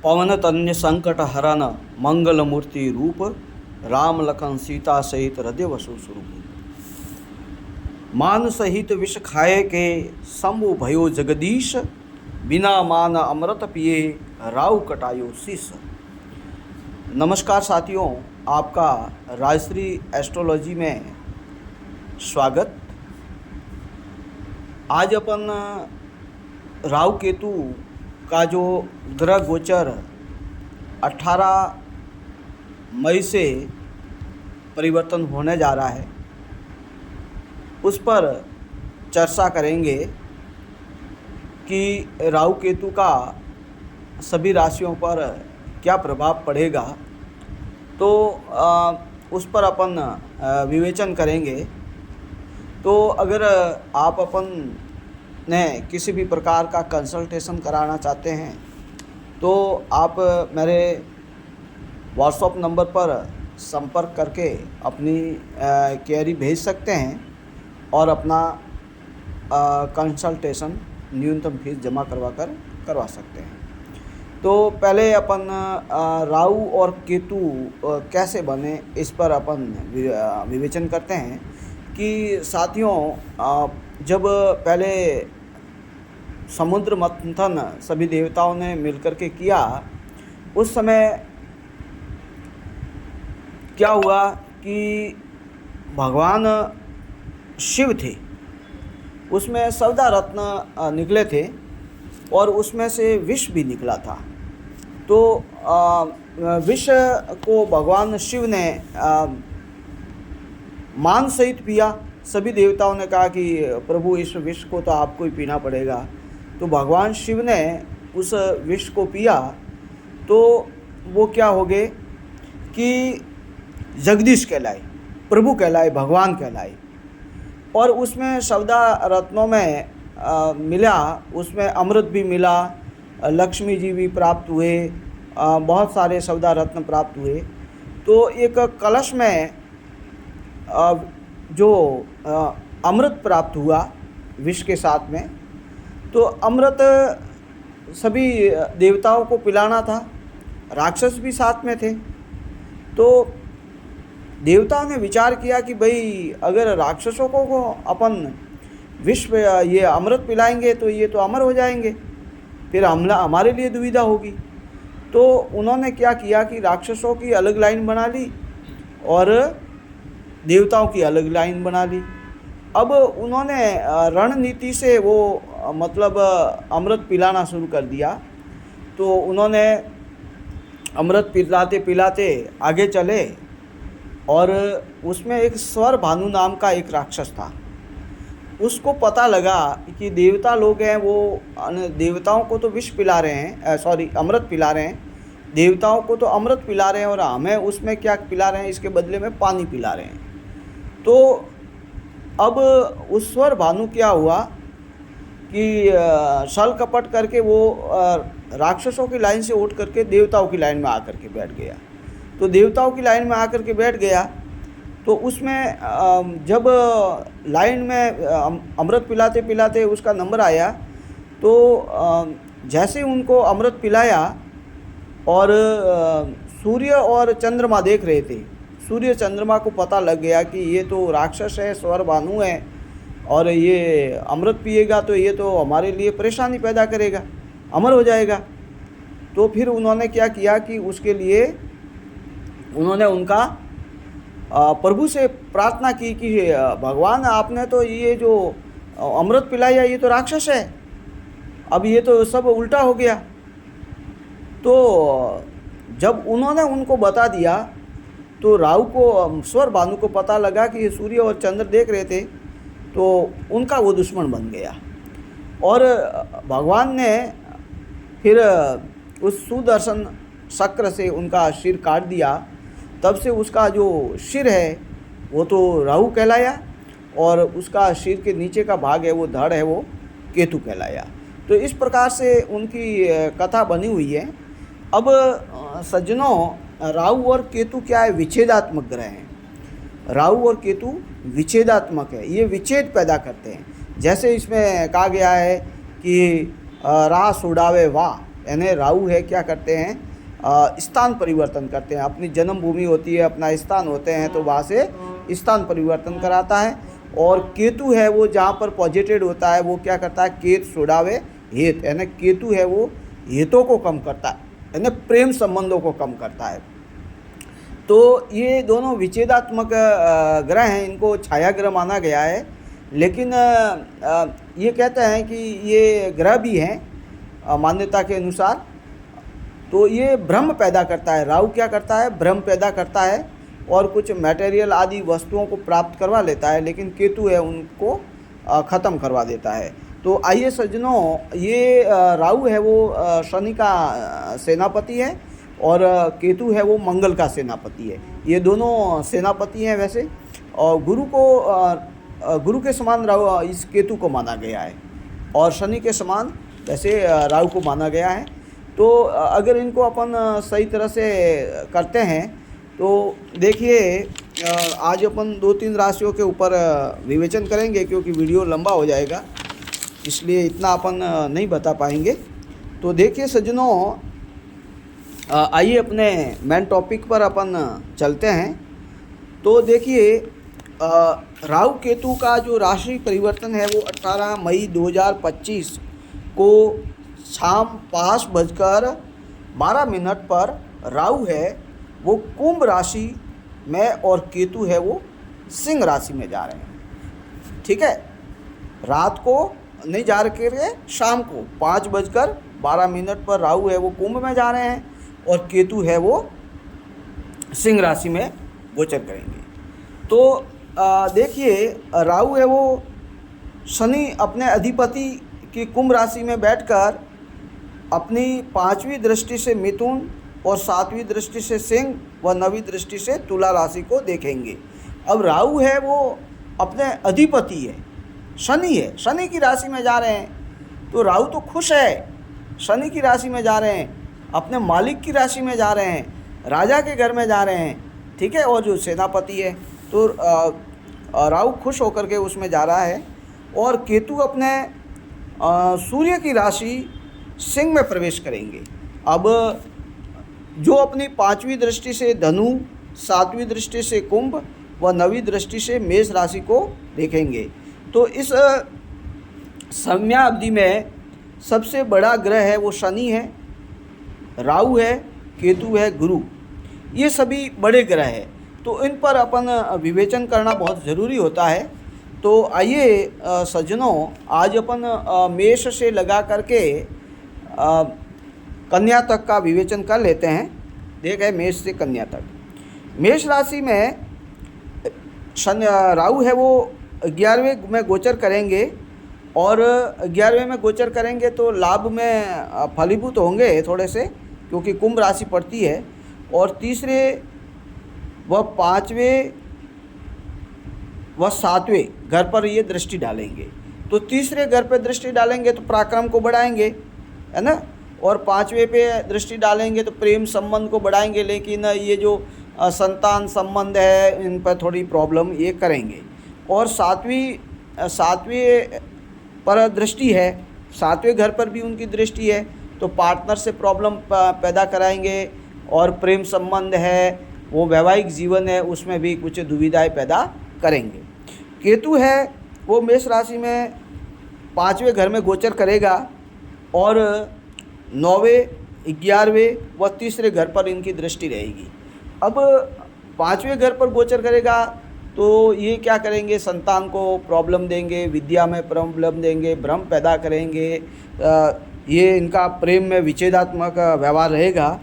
पवन तन्य संकट हरन मंगल मूर्ति रूप राम लखन सीता सहित हृदय वसु स्वरूप। मान सहित विष खाए के शंभु भयो जगदीश, बिना मान अमृत पिए राव कटायो शीस। नमस्कार साथियों, आपका राजश्री एस्ट्रोलॉजी में स्वागत। आज अपन राहु केतु का जो ग्रह गोचर 18 मई से परिवर्तन होने जा रहा है उस पर चर्चा करेंगे कि राहु केतु का सभी राशियों पर क्या प्रभाव पड़ेगा। तो उस पर अपन विवेचन करेंगे। तो अगर आप अपन ने किसी भी प्रकार का कंसल्टेशन कराना चाहते हैं तो आप मेरे व्हाट्सएप नंबर पर संपर्क करके अपनी क्वेरी भेज सकते हैं और अपना कंसल्टेशन न्यूनतम फीस जमा करवा सकते हैं। तो पहले अपन राहु और केतु कैसे बने इस पर अपन विवेचन करते हैं कि साथियों, जब पहले समुद्र मंथन सभी देवताओं ने मिलकर के किया, उस समय क्या हुआ कि भगवान शिव थे, उसमें सौदा रत्न निकले थे और उसमें से विष भी निकला था। तो विष को भगवान शिव ने मान सहित पिया। सभी देवताओं ने कहा कि प्रभु इस विष को तो आपको ही पीना पड़ेगा। तो भगवान शिव ने उस विष को पिया तो वो क्या हो गए कि जगदीश कहलाए, प्रभु कहलाए, भगवान कहलाए। और उसमें सौदा रत्नों में मिला, उसमें अमृत भी मिला, लक्ष्मी जी भी प्राप्त हुए, बहुत सारे सौदा रत्न प्राप्त हुए। तो एक कलश में जो अमृत प्राप्त हुआ विष के साथ में, तो अमृत सभी देवताओं को पिलाना था, राक्षस भी साथ में थे। तो देवताओं ने विचार किया कि भाई अगर राक्षसों को अपन विष ये अमृत पिलाएंगे तो ये तो अमर हो जाएंगे, फिर हमारे लिए दुविधा होगी। तो उन्होंने क्या किया कि राक्षसों की अलग लाइन बना ली और देवताओं की अलग लाइन बना ली। अब उन्होंने रणनीति से वो मतलब अमृत पिलाना शुरू कर दिया। तो उन्होंने अमृत पिलाते पिलाते आगे चले और उसमें एक स्वर भानु नाम का एक राक्षस था। उसको पता लगा कि देवता लोग हैं, वो देवताओं को तो विष पिला रहे हैं, अमृत पिला रहे हैं, देवताओं को तो अमृत पिला रहे हैं और हमें उसमें क्या पिला रहे हैं, इसके बदले में पानी पिला रहे हैं। तो अब उस स्वर भानु क्या हुआ कि छल कपट करके वो राक्षसों की लाइन से उठ करके देवताओं की लाइन में आकर के बैठ गया। तो देवताओं की लाइन में आकर के बैठ गया तो उसमें जब लाइन में अमृत पिलाते पिलाते उसका नंबर आया, तो जैसे उनको अमृत पिलाया और सूर्य और चंद्रमा देख रहे थे, सूर्य चंद्रमा को पता लग गया कि ये तो राक्षस है, स्वर भानु है और ये अमृत पिएगा तो ये तो हमारे लिए परेशानी पैदा करेगा, अमर हो जाएगा। तो फिर उन्होंने क्या किया कि उसके लिए उन्होंने उनका प्रभु से प्रार्थना की कि भगवान आपने तो ये जो अमृत पिलाया ये तो राक्षस है, अब ये तो सब उल्टा हो गया। तो जब उन्होंने उनको बता दिया तो राहु को, स्वर भानु को पता लगा कि सूर्य और चंद्र देख रहे थे, तो उनका वो दुश्मन बन गया। और भगवान ने फिर उस सुदर्शन चक्र से उनका सिर काट दिया। तब से उसका जो सिर है वो तो राहु कहलाया और उसका सिर के नीचे का भाग है, वो धड़ है, वो केतु कहलाया। तो इस प्रकार से उनकी कथा बनी हुई है। अब सज्जनों, राहु और केतु क्या है? विच्छेदात्मक ग्रह हैं। राहु और केतु विच्छेदात्मक है, ये विच्छेद पैदा करते हैं। जैसे इसमें कहा गया है कि रास उड़ावे वाह, यानी राहु है क्या करते हैं, स्थान परिवर्तन करते हैं। अपनी जन्मभूमि होती है, अपना स्थान होते हैं, तो वहाँ से स्थान परिवर्तन कराता है। और केतु है वो जहाँ पर पॉजिटेड होता है वो क्या करता है, केत सोडावे हेत, यानी केतु है वो हितों को कम करता है, यानी प्रेम संबंधों को कम करता है। तो ये दोनों विच्छेदात्मक ग्रह हैं, इनको छाया ग्रह माना गया है। लेकिन ये कहते हैं कि ये ग्रह भी हैं मान्यता के अनुसार, तो ये भ्रम पैदा करता है। राहु क्या करता है, भ्रम पैदा करता है और कुछ मटेरियल आदि वस्तुओं को प्राप्त करवा लेता है, लेकिन केतु है उनको ख़त्म करवा देता है। तो आइए सज्जनों, ये राहु है वो शनि का सेनापति है और केतु है वो मंगल का सेनापति है। ये दोनों सेनापति हैं वैसे, और गुरु के समान राहु इस केतु को माना गया है और शनि के समान वैसे राहु को माना गया है। तो अगर इनको अपन सही तरह से करते हैं तो देखिए, आज अपन 2-3 राशियों के ऊपर विवेचन करेंगे, क्योंकि वीडियो लंबा हो जाएगा, इसलिए इतना अपन नहीं बता पाएंगे। तो देखिए सज्जनों, आइए अपने मेन टॉपिक पर अपन चलते हैं। तो देखिए, राहु केतु का जो राशि परिवर्तन है वो 18 मई 2025 को शाम 5:12 पर राहु है वो कुंभ राशि में और केतु है वो सिंह राशि में जा रहे हैं। ठीक है, रात को नहीं जा रहे, शाम को 5:12 पर राहु है वो कुंभ में जा रहे हैं और केतु है वो सिंह राशि में गोचर करेंगे। तो देखिए, राहु है वो शनि अपने अधिपति की कुंभ राशि में बैठकर अपनी 5वीं दृष्टि से मिथुन और 7वीं दृष्टि से सिंह व 9वीं दृष्टि से तुला राशि को देखेंगे। अब राहु है वो अपने अधिपति है, शनि है, शनि की राशि में जा रहे हैं, तो राहु तो खुश है, शनि की राशि में जा रहे हैं, अपने मालिक की राशि में जा रहे हैं, राजा के घर में जा रहे हैं। ठीक है, और जो सेनापति है, तो राहु खुश होकर के उसमें जा रहा है। और केतु अपने सूर्य की राशि सिंह में प्रवेश करेंगे। अब जो अपनी 5वीं दृष्टि से धनु, 7वीं दृष्टि से कुंभ व 9वीं दृष्टि से मेष राशि को देखेंगे। तो इस समयावधि में सबसे बड़ा ग्रह है वो शनि है, राहु है, केतु है, गुरु, ये सभी बड़े ग्रह हैं। तो इन पर अपन विवेचन करना बहुत ज़रूरी होता है। तो आइए सज्जनों, आज अपन मेष से लगा करके कन्या तक का विवेचन कर लेते हैं। देखें, मेष से कन्या तक। मेष राशि में राहु है वो 11वें में गोचर करेंगे और 11वें में गोचर करेंगे तो लाभ में फलीभूत होंगे थोड़े से, क्योंकि कुंभ राशि पड़ती है। और तीसरे व 5वें व 7वें घर पर ये दृष्टि डालेंगे। तो तीसरे घर पर दृष्टि डालेंगे तो पराक्रम को बढ़ाएंगे, है ना, और 5वें पे दृष्टि डालेंगे तो प्रेम संबंध को बढ़ाएंगे। लेकिन ये जो संतान संबंध है इन पर थोड़ी प्रॉब्लम ये करेंगे। और सातवीं पर दृष्टि है, 7वें घर पर भी उनकी दृष्टि है, तो पार्टनर से प्रॉब्लम पैदा कराएंगे। और प्रेम संबंध है, वो वैवाहिक जीवन है, उसमें भी कुछ दुविधाएं पैदा करेंगे। केतु है वो मेष राशि में 5वें घर में गोचर करेगा और 9वें, 11वें व तीसरे घर पर इनकी दृष्टि रहेगी। अब 5वें घर पर गोचर करेगा तो ये क्या करेंगे, संतान को प्रॉब्लम देंगे, विद्या में प्रॉब्लम देंगे, भ्रम पैदा करेंगे, ये इनका प्रेम में विच्छेदात्मक व्यवहार रहेगा।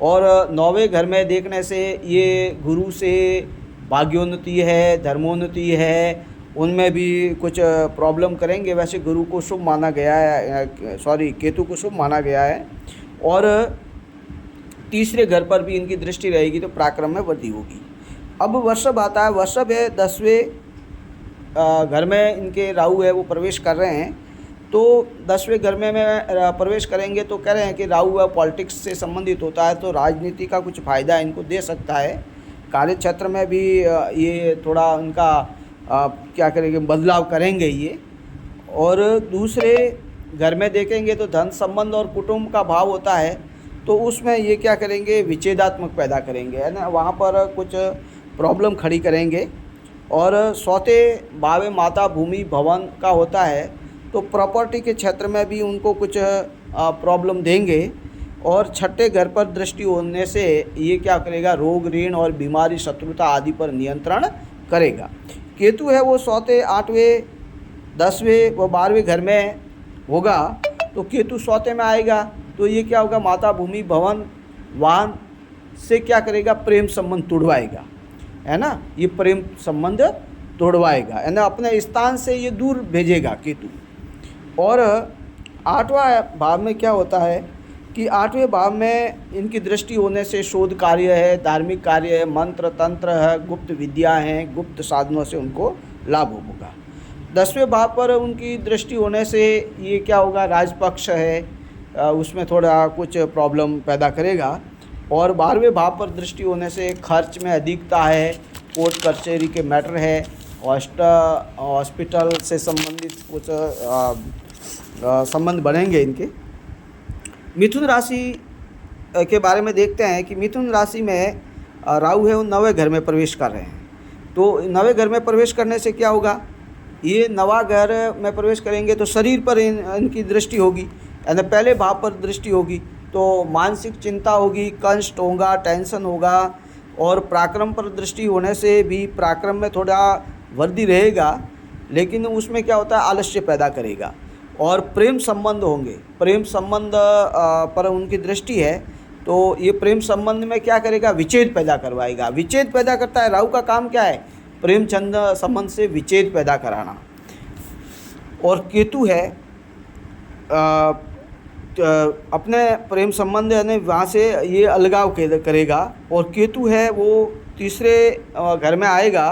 और 9वें घर में देखने से ये गुरु से भाग्योन्नति है, धर्मोन्नति है, उनमें भी कुछ प्रॉब्लम करेंगे। वैसे गुरु को शुभ माना गया है, केतु को शुभ माना गया है। और तीसरे घर पर भी इनकी दृष्टि रहेगी तो पराक्रम में वृद्धि होगी। अब वृषभ आता है, वृषभ है 10वें घर में इनके राहु है वो प्रवेश कर रहे हैं। तो 10वें घर में प्रवेश करेंगे तो कह रहे हैं कि राहु है पॉलिटिक्स से संबंधित होता है, तो राजनीति का कुछ फ़ायदा इनको दे सकता है। कार्य क्षेत्र में भी ये थोड़ा उनका क्या करेंगे, बदलाव करेंगे ये। और दूसरे घर में देखेंगे तो धन संबंध और कुटुंब का भाव होता है, तो उसमें ये क्या करेंगे, विच्छेदात्मक पैदा करेंगे, है ना, वहाँ पर कुछ प्रॉब्लम खड़ी करेंगे। और सौते भाव में माता भूमि भवन का होता है, तो प्रॉपर्टी के क्षेत्र में भी उनको कुछ प्रॉब्लम देंगे। और छठे घर पर दृष्टि होने से ये क्या करेगा, रोग ऋण और बीमारी शत्रुता आदि पर नियंत्रण करेगा। केतु है वो सौते 8वें 10वें व 12वें घर में होगा, तो केतु सौते में आएगा तो ये क्या होगा, माता भूमि भवन वाहन से क्या करेगा, प्रेम संबंध तोड़वाएगा, है ना, ये प्रेम संबंध तोड़वाएगा, है ना, अपने स्थान से ये दूर भेजेगा केतु। और 8वां भाव में क्या होता है कि 8वें भाव में इनकी दृष्टि होने से शोध कार्य है, धार्मिक कार्य है, मंत्र तंत्र है, गुप्त विद्या हैं, गुप्त साधनों से उनको लाभ होगा। 10वें भाव पर उनकी दृष्टि होने से ये क्या होगा, राजपक्ष है, उसमें थोड़ा कुछ प्रॉब्लम पैदा करेगा। और 12वें भाव पर दृष्टि होने से खर्च में अधिकता है, कोर्ट कचहरी के मैटर है, हॉस्पिटल से संबंधित कुछ संबंध बनेंगे इनके। मिथुन राशि के बारे में देखते हैं कि मिथुन राशि में राहु है वो 9वें घर में प्रवेश कर रहे हैं। तो 9वें घर में प्रवेश करने से क्या होगा, ये 9वां घर में प्रवेश करेंगे तो शरीर पर इनकी दृष्टि होगी, यानी पहले भाव पर दृष्टि होगी, तो मानसिक चिंता होगी, कष्ट होगा, टेंशन होगा। और पराक्रम पर दृष्टि होने से भी पराक्रम में थोड़ा वृद्धि रहेगा, लेकिन उसमें क्या होता है, आलस्य पैदा करेगा। और प्रेम संबंध होंगे, प्रेम संबंध पर उनकी दृष्टि है, तो ये प्रेम संबंध में क्या करेगा, विच्छेद पैदा करवाएगा, विच्छेद पैदा करता है। राहु का काम क्या है, प्रेम छंद संबंध से विच्छेद पैदा कराना। और केतु है अपने प्रेम संबंध यानी वहाँ से ये अलगाव करेगा। और केतु है वो 3रे घर में आएगा,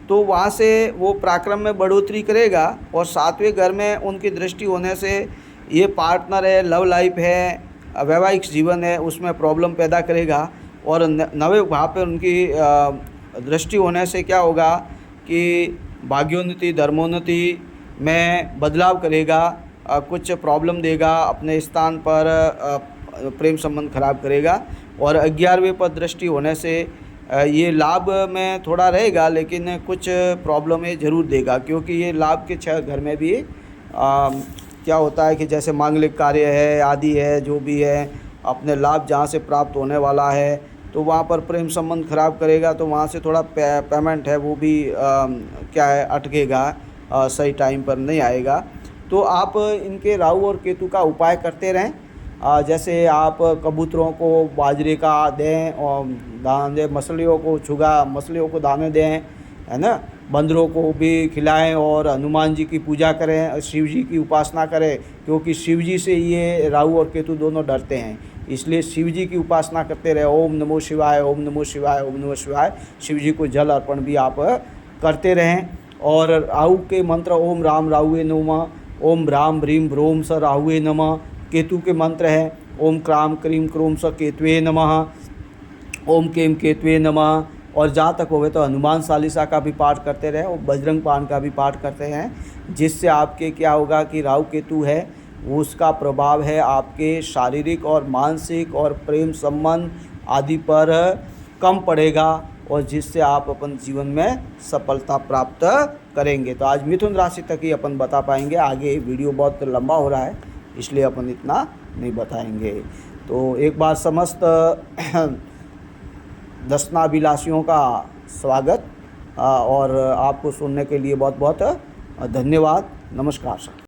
तो वहाँ से वो पराक्रम में बढ़ोतरी करेगा। और 7वें घर में उनकी दृष्टि होने से ये पार्टनर है, लव लाइफ है, वैवाहिक जीवन है, उसमें प्रॉब्लम पैदा करेगा। और 9वें भाव पर उनकी दृष्टि होने से क्या होगा कि भाग्योन्नति धर्मोन्नति में बदलाव करेगा, कुछ प्रॉब्लम देगा, अपने स्थान पर प्रेम संबंध खराब करेगा। और 11वें पर दृष्टि होने से ये लाभ में थोड़ा रहेगा, लेकिन कुछ प्रॉब्लमें ज़रूर देगा, क्योंकि ये लाभ के 6 घर में भी क्या होता है कि जैसे मांगलिक कार्य है आदि है, जो भी है, अपने लाभ जहाँ से प्राप्त होने वाला है, तो वहाँ पर प्रेम संबंध खराब करेगा, तो वहाँ से थोड़ा पेमेंट है वो भी क्या है, अटकेगा, सही टाइम पर नहीं आएगा। तो आप इनके राहु और केतु का उपाय करते रहें। जैसे आप कबूतरों को बाजरे का दें और दाने दें, मछलियों को दाने दें, है ना, बंदरों को भी खिलाएं। और हनुमान जी की पूजा करें, शिव जी की उपासना करें, क्योंकि शिव जी से ये राहु और केतु दोनों डरते हैं, इसलिए शिव जी की उपासना करते रहे। ओम नमो शिवाय, ओम नमो शिवाय, ओम नमो शिवाय। शिव जी को जल अर्पण भी आप करते रहें। और राहु के मंत्र ओम राम राहुवे नमः, ओम राम ह्रीम भ्रोम स राहुवे नमः। केतु के मंत्र हैं ओम क्राम क्रीम क्रोम स केतुवे नमः, ओम केम केतुवे नमः। और जहाँ तक होवे तो हनुमान चालीसा का भी पाठ करते रहें और बजरंग बाण का भी पाठ करते हैं, जिससे आपके क्या होगा कि राहु केतु है वो उसका प्रभाव है आपके शारीरिक और मानसिक और प्रेम संबंध आदि पर कम पड़ेगा, और जिससे आप अपन जीवन में सफलता प्राप्त करेंगे। तो आज मिथुन राशि तक ही अपन बता पाएंगे, आगे वीडियो बहुत लंबा हो रहा है इसलिए अपन इतना नहीं बताएंगे। तो एक बार समस्त दर्शनाभिलाषियों का स्वागत और आपको सुनने के लिए बहुत बहुत धन्यवाद। नमस्कार सर।